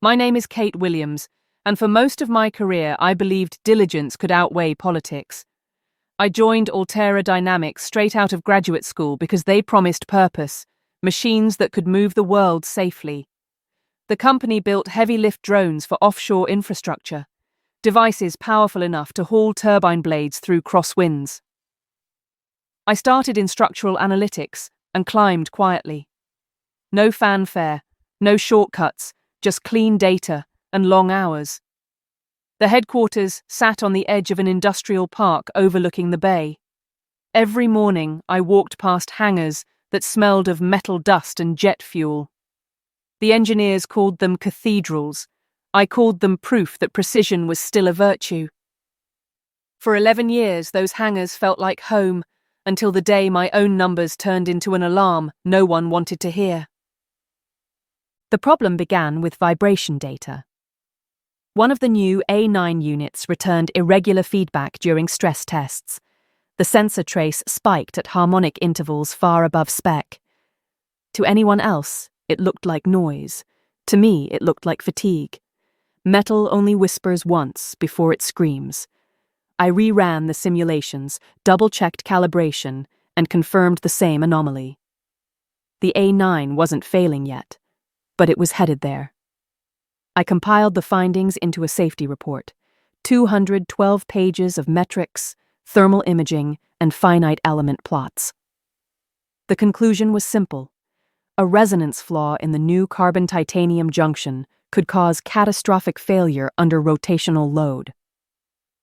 My name is Kate Williams, and for most of my career I believed diligence could outweigh politics. I joined Altera Dynamics straight out of graduate school because they promised purpose, machines that could move the world safely. The company built heavy-lift drones for offshore infrastructure, devices powerful enough to haul turbine blades through crosswinds. I started in structural analytics and climbed quietly. No fanfare, no shortcuts, just clean data and long hours. The headquarters sat on the edge of an industrial park overlooking the bay. Every morning I walked past hangars that smelled of metal dust and jet fuel. The engineers called them cathedrals. I called them proof that precision was still a virtue. For 11 years those hangars felt like home, until the day my own numbers turned into an alarm no one wanted to hear. The problem began with vibration data. One of the new A9 units returned irregular feedback during stress tests. The sensor trace spiked at harmonic intervals far above spec. To anyone else, it looked like noise. To me, it looked like fatigue. Metal only whispers once before it screams. I reran the simulations, double-checked calibration, and confirmed the same anomaly. The A9 wasn't failing yet, but it was headed there. I compiled the findings into a safety report, 212 pages of metrics, thermal imaging, and finite element plots. The conclusion was simple. A resonance flaw in the new carbon-titanium junction could cause catastrophic failure under rotational load.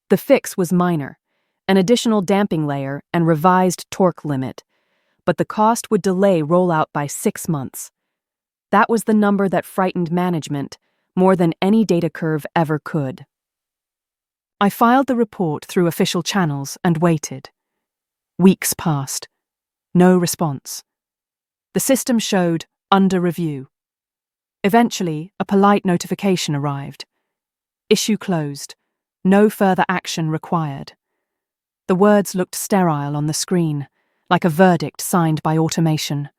The fix was minor, an additional damping layer and revised torque limit, but the cost would delay rollout by 6 months. That was the number that frightened management more than any data curve ever could. I filed the report through official channels and waited. Weeks passed. No response. The system showed under review. Eventually, a polite notification arrived. Issue closed. No further action required. The words looked sterile on the screen, like a verdict signed by automation.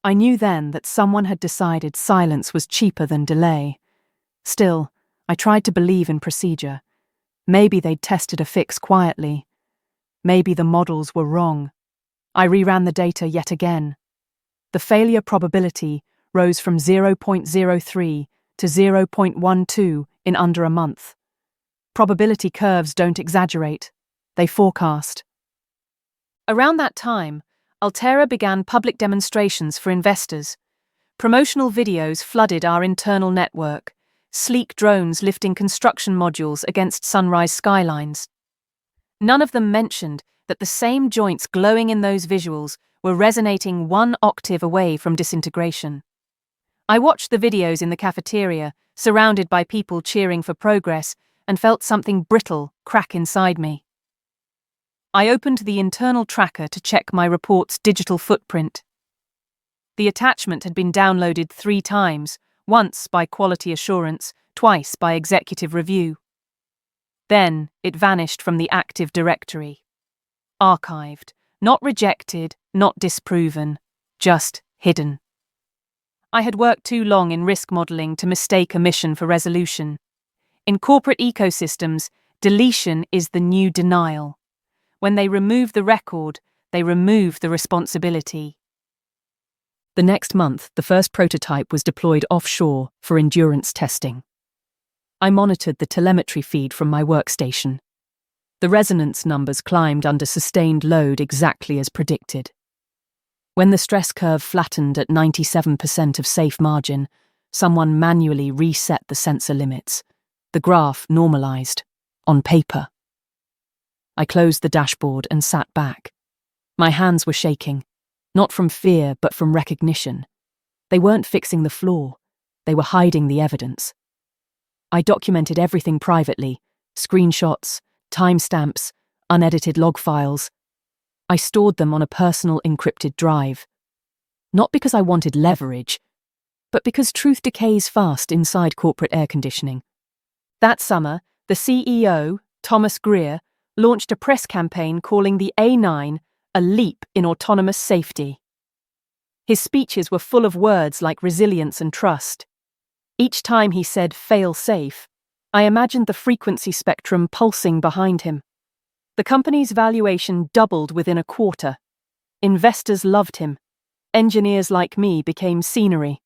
I knew then that someone had decided silence was cheaper than delay. Still, I tried to believe in procedure. Maybe they'd tested a fix quietly. Maybe the models were wrong. I reran the data yet again. The failure probability rose from 0.03 to 0.12 in under a month. Probability curves don't exaggerate. They forecast. Around that time, Altera began public demonstrations for investors. Promotional videos flooded our internal network, sleek drones lifting construction modules against sunrise skylines. None of them mentioned that the same joints glowing in those visuals were resonating 1 octave away from disintegration. I watched the videos in the cafeteria, surrounded by people cheering for progress, and felt something brittle crack inside me. I opened the internal tracker to check my report's digital footprint. The attachment had been downloaded 3 times, once by quality assurance, twice by executive review. Then it vanished from the active directory. Archived, not rejected, not disproven, just hidden. I had worked too long in risk modeling to mistake omission for resolution. In corporate ecosystems, deletion is the new denial. When they remove the record, they remove the responsibility. The next month, the first prototype was deployed offshore for endurance testing. I monitored the telemetry feed from my workstation. The resonance numbers climbed under sustained load exactly as predicted. When the stress curve flattened at 97% of safe margin, someone manually reset the sensor limits. The graph normalized, on paper. I closed the dashboard and sat back. My hands were shaking, not from fear but from recognition. They weren't fixing the flaw, they were hiding the evidence. I documented everything privately, screenshots, timestamps, unedited log files. I stored them on a personal encrypted drive. Not because I wanted leverage, but because truth decays fast inside corporate air conditioning. That summer, the CEO, Thomas Greer, launched a press campaign calling the A9 a leap in autonomous safety. His speeches were full of words like resilience and trust. Each time he said "fail safe," I imagined the frequency spectrum pulsing behind him. The company's valuation doubled within a quarter. Investors loved him. Engineers like me became scenery.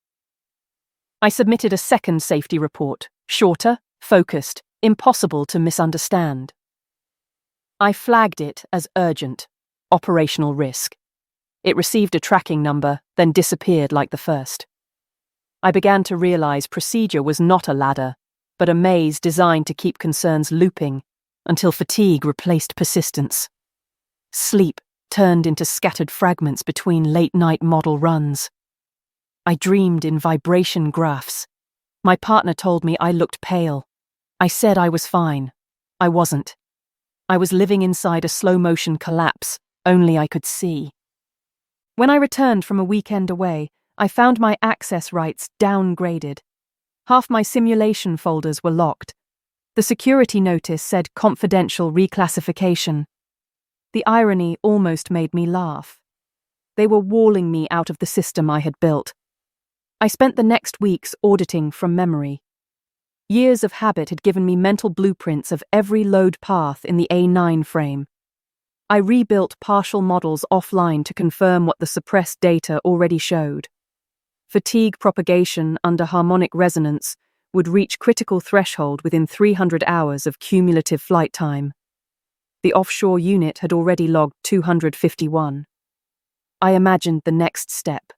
I submitted a second safety report, shorter, focused, impossible to misunderstand. I flagged it as urgent, operational risk. It received a tracking number, then disappeared like the first. I began to realize procedure was not a ladder, but a maze designed to keep concerns looping until fatigue replaced persistence. Sleep turned into scattered fragments between late-night model runs. I dreamed in vibration graphs. My partner told me I looked pale. I said I was fine. I wasn't. I was living inside a slow-motion collapse, only I could see. When I returned from a weekend away, I found my access rights downgraded. Half my simulation folders were locked. The security notice said confidential reclassification. The irony almost made me laugh. They were walling me out of the system I had built. I spent the next weeks auditing from memory. Years of habit had given me mental blueprints of every load path in the A9 frame. I rebuilt partial models offline to confirm what the suppressed data already showed. Fatigue propagation under harmonic resonance would reach critical threshold within 300 hours of cumulative flight time. The offshore unit had already logged 251. I imagined the next step,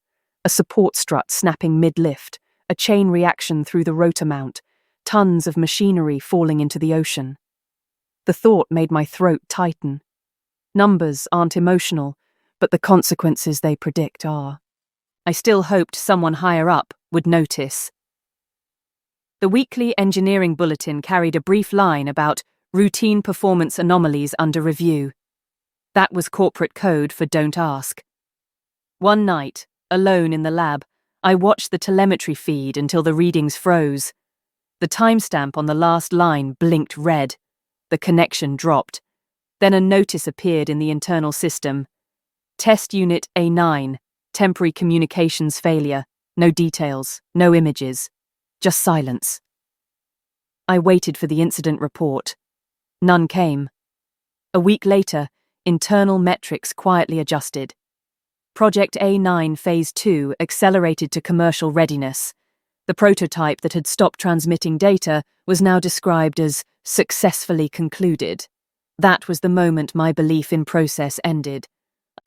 a support strut snapping mid-lift, a chain reaction through the rotor mount, tons of machinery falling into the ocean. The thought made my throat tighten. Numbers aren't emotional, but the consequences they predict are. I still hoped someone higher up would notice. The weekly engineering bulletin carried a brief line about routine performance anomalies under review. That was corporate code for don't ask. One night, alone in the lab, I watched the telemetry feed until the readings froze. The timestamp on the last line blinked red. The connection dropped. Then a notice appeared in the internal system. Test Unit A9, temporary communications failure. No details, no images, just silence. I waited for the incident report. None came. A week later, internal metrics quietly adjusted. Project A9 Phase 2 accelerated to commercial readiness. The prototype that had stopped transmitting data was now described as successfully concluded. That was the moment my belief in process ended.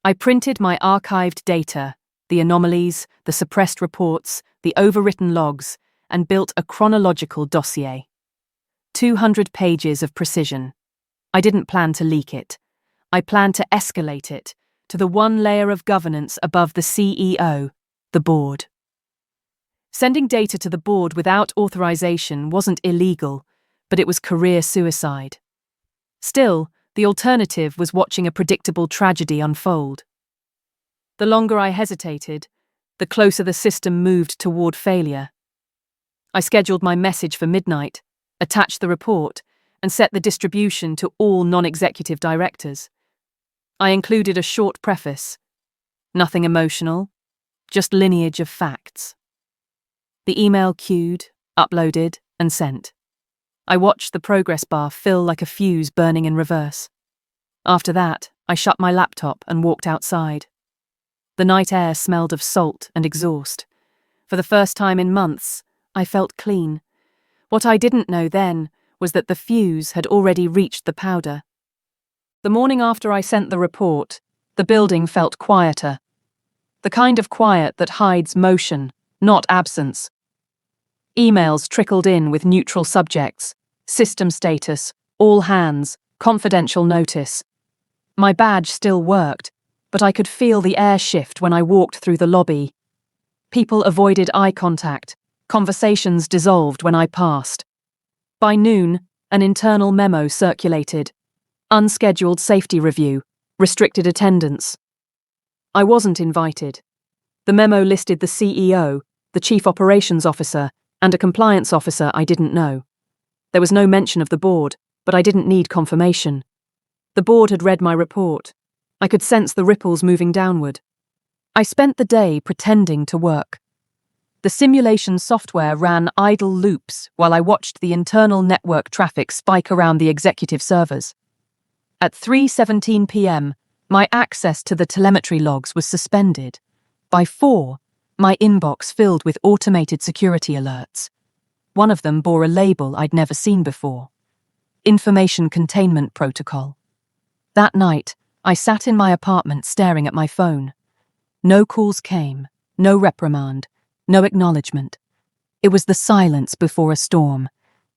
I printed my archived data, the anomalies, the suppressed reports, the overwritten logs, and built a chronological dossier. 200 pages of precision. I didn't plan to leak it. I planned to escalate it to the one layer of governance above the CEO, the board. Sending data to the board without authorization wasn't illegal, but it was career suicide. Still, the alternative was watching a predictable tragedy unfold. The longer I hesitated, the closer the system moved toward failure. I scheduled my message for midnight, attached the report, and set the distribution to all non-executive directors. I included a short preface. Nothing emotional, just lineage of facts. The email queued, uploaded, and sent. I watched the progress bar fill like a fuse burning in reverse. After that, I shut my laptop and walked outside. The night air smelled of salt and exhaust. For the first time in months, I felt clean. What I didn't know then was that the fuse had already reached the powder. The morning after I sent the report, the building felt quieter. The kind of quiet that hides motion, not absence. Emails trickled in with neutral subjects, system status, all hands, confidential notice. My badge still worked, but I could feel the air shift when I walked through the lobby. People avoided eye contact. Conversations dissolved when I passed. By noon, an internal memo circulated. Unscheduled safety review, restricted attendance. I wasn't invited. The memo listed the CEO, the Chief Operations Officer, and a compliance officer I didn't know. There was no mention of the board, but I didn't need confirmation. The board had read my report. I could sense the ripples moving downward. I spent the day pretending to work. The simulation software ran idle loops while I watched the internal network traffic spike around the executive servers. At 3:17 p.m., my access to the telemetry logs was suspended. By 4, my inbox filled with automated security alerts. One of them bore a label I'd never seen before: Information Containment Protocol. That night, I sat in my apartment staring at my phone. No calls came, no reprimand, no acknowledgement. It was the silence before a storm,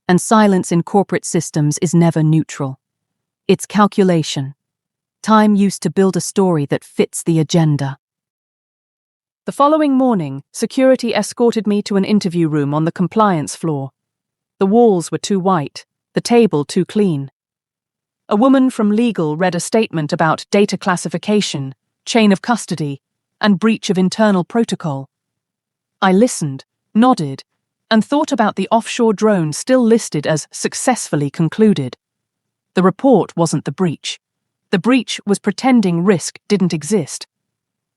and silence in corporate systems is never neutral. It's calculation. Time used to build a story that fits the agenda. The following morning, security escorted me to an interview room on the compliance floor. The walls were too white, the table too clean. A woman from legal read a statement about data classification, chain of custody, and breach of internal protocol. I listened, nodded, and thought about the offshore drone still listed as successfully concluded. The report wasn't the breach. The breach was pretending risk didn't exist.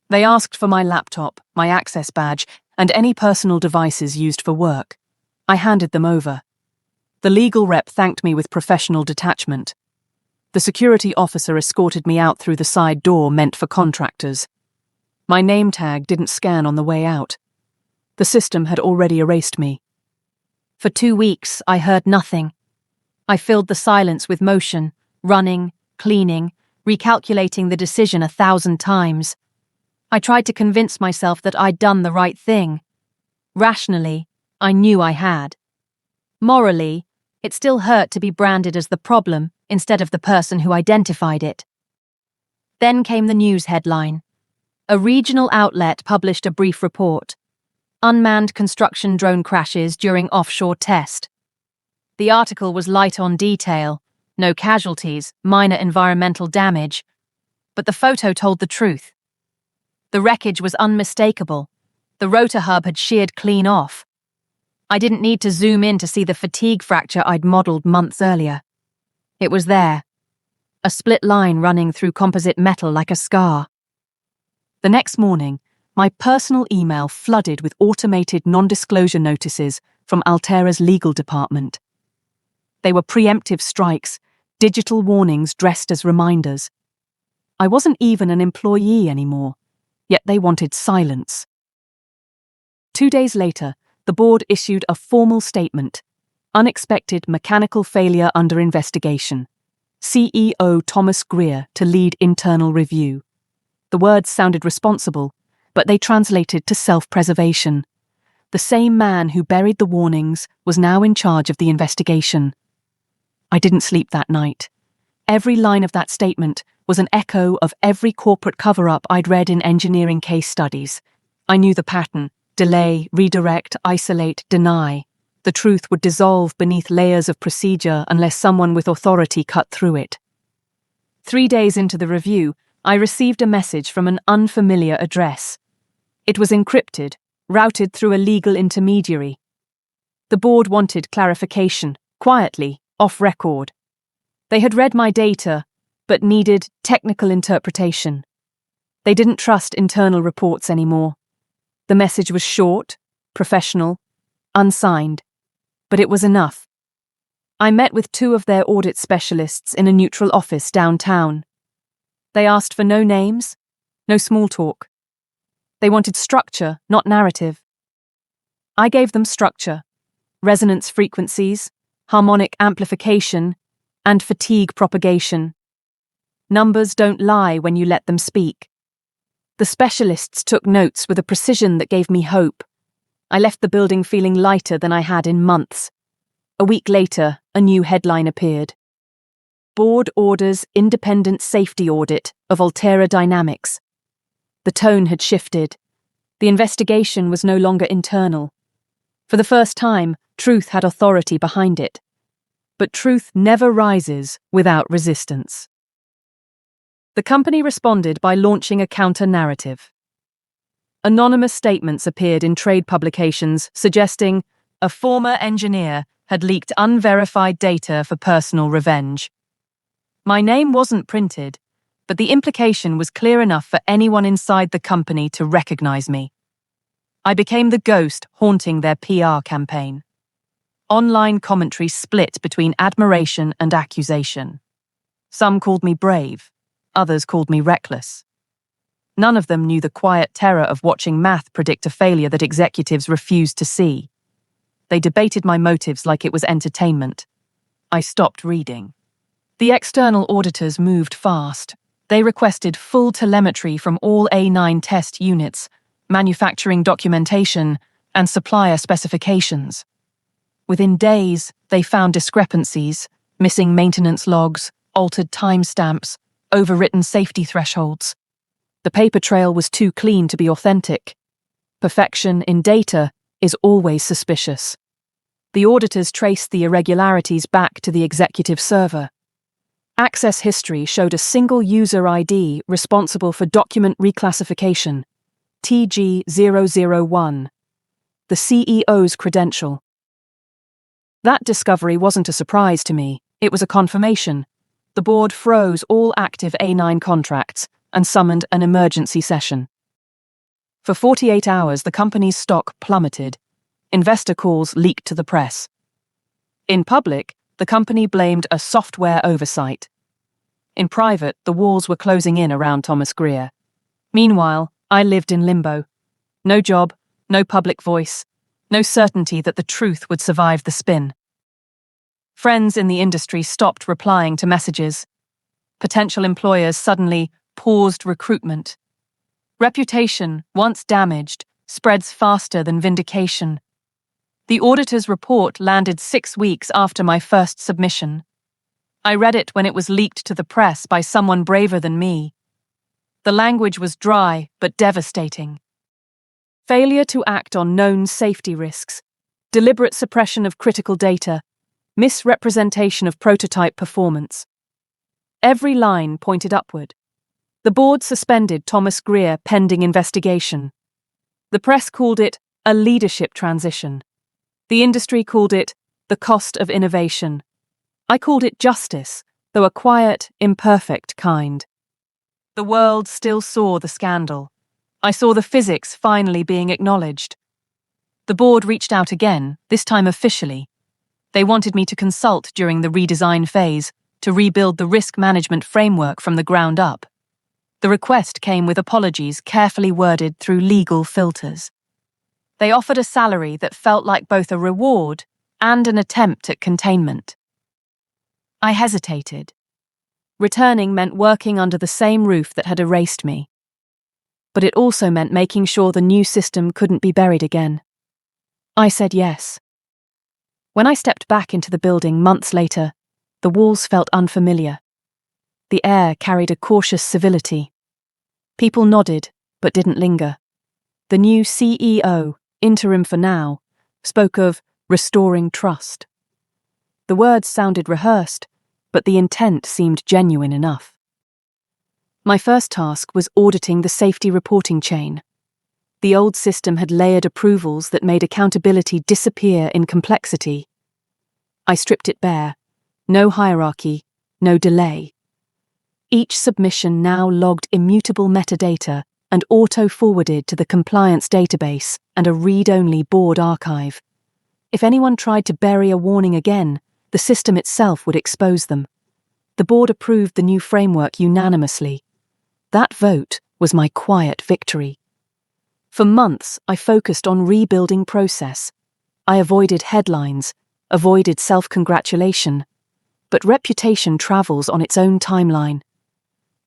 They asked for my laptop, my access badge, and any personal devices used for work. I handed them over. The legal rep thanked me with professional detachment. The security officer escorted me out through the side door meant for contractors. My name tag didn't scan on the way out. The system had already erased me. For 2 weeks, I heard nothing. I filled the silence with motion, running, cleaning, recalculating the decision 1,000 times. I tried to convince myself that I'd done the right thing. Rationally, I knew I had. Morally, it still hurt to be branded as the problem instead of the person who identified it. Then came the news headline. A regional outlet published a brief report. Unmanned construction drone crashes during offshore test. The article was light on detail, no casualties, minor environmental damage. But the photo told the truth. The wreckage was unmistakable. The rotor hub had sheared clean off. I didn't need to zoom in to see the fatigue fracture I'd modelled months earlier. It was there. A split line running through composite metal like a scar. The next morning, my personal email flooded with automated non-disclosure notices from Altera's legal department. They were preemptive strikes, digital warnings dressed as reminders. I wasn't even an employee anymore, yet they wanted silence. 2 days later, the board issued a formal statement: unexpected mechanical failure under investigation. CEO Thomas Greer to lead internal review. The words sounded responsible, but they translated to self-preservation. The same man who buried the warnings was now in charge of the investigation. I didn't sleep that night. Every line of that statement was an echo of every corporate cover-up I'd read in engineering case studies. I knew the pattern: delay, redirect, isolate, deny. The truth would dissolve beneath layers of procedure unless someone with authority cut through it. 3 days into the review, I received a message from an unfamiliar address. It was encrypted, routed through a legal intermediary. The board wanted clarification, quietly, off record. They had read my data, but needed technical interpretation. They didn't trust internal reports anymore. The message was short, professional, unsigned, but it was enough. I met with 2 of their audit specialists in a neutral office downtown. They asked for no names, no small talk. They wanted structure, not narrative. I gave them structure: resonance frequencies, harmonic amplification, and fatigue propagation. Numbers don't lie when you let them speak. The specialists took notes with a precision that gave me hope. I left the building feeling lighter than I had in months. A week later, a new headline appeared. Board orders independent safety audit of Altera Dynamics. The tone had shifted. The investigation was no longer internal. For the first time, truth had authority behind it. But truth never rises without resistance. The company responded by launching a counter-narrative. Anonymous statements appeared in trade publications suggesting a former engineer had leaked unverified data for personal revenge. My name wasn't printed, but the implication was clear enough for anyone inside the company to recognize me. I became the ghost haunting their PR campaign. Online commentary split between admiration and accusation. Some called me brave, others called me reckless. None of them knew the quiet terror of watching math predict a failure that executives refused to see. They debated my motives like it was entertainment. I stopped reading. The external auditors moved fast. They requested full telemetry from all A9 test units, manufacturing documentation, and supplier specifications. Within days, they found discrepancies, missing maintenance logs, altered timestamps, overwritten safety thresholds. The paper trail was too clean to be authentic. Perfection in data is always suspicious. The auditors traced the irregularities back to the executive server. Access history showed a single user ID responsible for document reclassification, TG001, the CEO's credential. That discovery wasn't a surprise to me, it was a confirmation. The board froze all active A9 contracts and summoned an emergency session. For 48 hours, the company's stock plummeted. Investor calls leaked to the press. In public, the company blamed a software oversight. In private, the walls were closing in around Thomas Greer. Meanwhile, I lived in limbo. No job, no public voice, no certainty that the truth would survive the spin. Friends in the industry stopped replying to messages. Potential employers suddenly paused recruitment. Reputation, once damaged, spreads faster than vindication. The auditor's report landed 6 weeks after my first submission. I read it when it was leaked to the press by someone braver than me. The language was dry but devastating. Failure to act on known safety risks, deliberate suppression of critical data, misrepresentation of prototype performance. Every line pointed upward. The board suspended Thomas Greer pending investigation. The press called it a leadership transition. The industry called it the cost of innovation. I called it justice, though a quiet, imperfect kind. The world still saw the scandal. I saw the physics finally being acknowledged. The board reached out again, this time officially. They wanted me to consult during the redesign phase to rebuild the risk management framework from the ground up. The request came with apologies carefully worded through legal filters. They offered a salary that felt like both a reward and an attempt at containment. I hesitated. Returning meant working under the same roof that had erased me. But it also meant making sure the new system couldn't be buried again. I said yes. When I stepped back into the building months later, the walls felt unfamiliar. The air carried a cautious civility. People nodded, but didn't linger. The new CEO, interim for now, spoke of restoring trust. The words sounded rehearsed, but the intent seemed genuine enough. My first task was auditing the safety reporting chain. The old system had layered approvals that made accountability disappear in complexity. I stripped it bare. No hierarchy, no delay. Each submission now logged immutable metadata and auto-forwarded to the compliance database and a read-only board archive. If anyone tried to bury a warning again, the system itself would expose them. The board approved the new framework unanimously. That vote was my quiet victory. For months, I focused on rebuilding process. I avoided headlines, avoided self-congratulation. But reputation travels on its own timeline.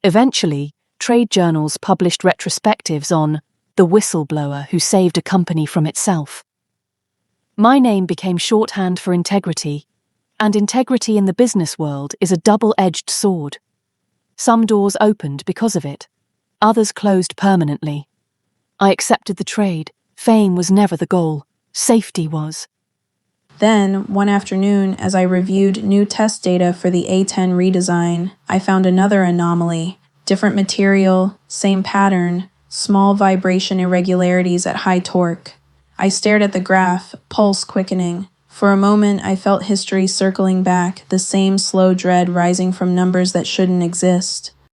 Eventually, trade journals published retrospectives on the whistleblower who saved a company from itself. My name became shorthand for integrity, and integrity in the business world is a double-edged sword. Some doors opened because of it, others closed permanently. I accepted the trade. Fame was never the goal. Safety was. Then, one afternoon, as I reviewed new test data for the A10 redesign, I found another anomaly. Different material, same pattern, small vibration irregularities at high torque. I stared at the graph, pulse quickening. For a moment, I felt history circling back, the same slow dread rising from numbers that shouldn't exist.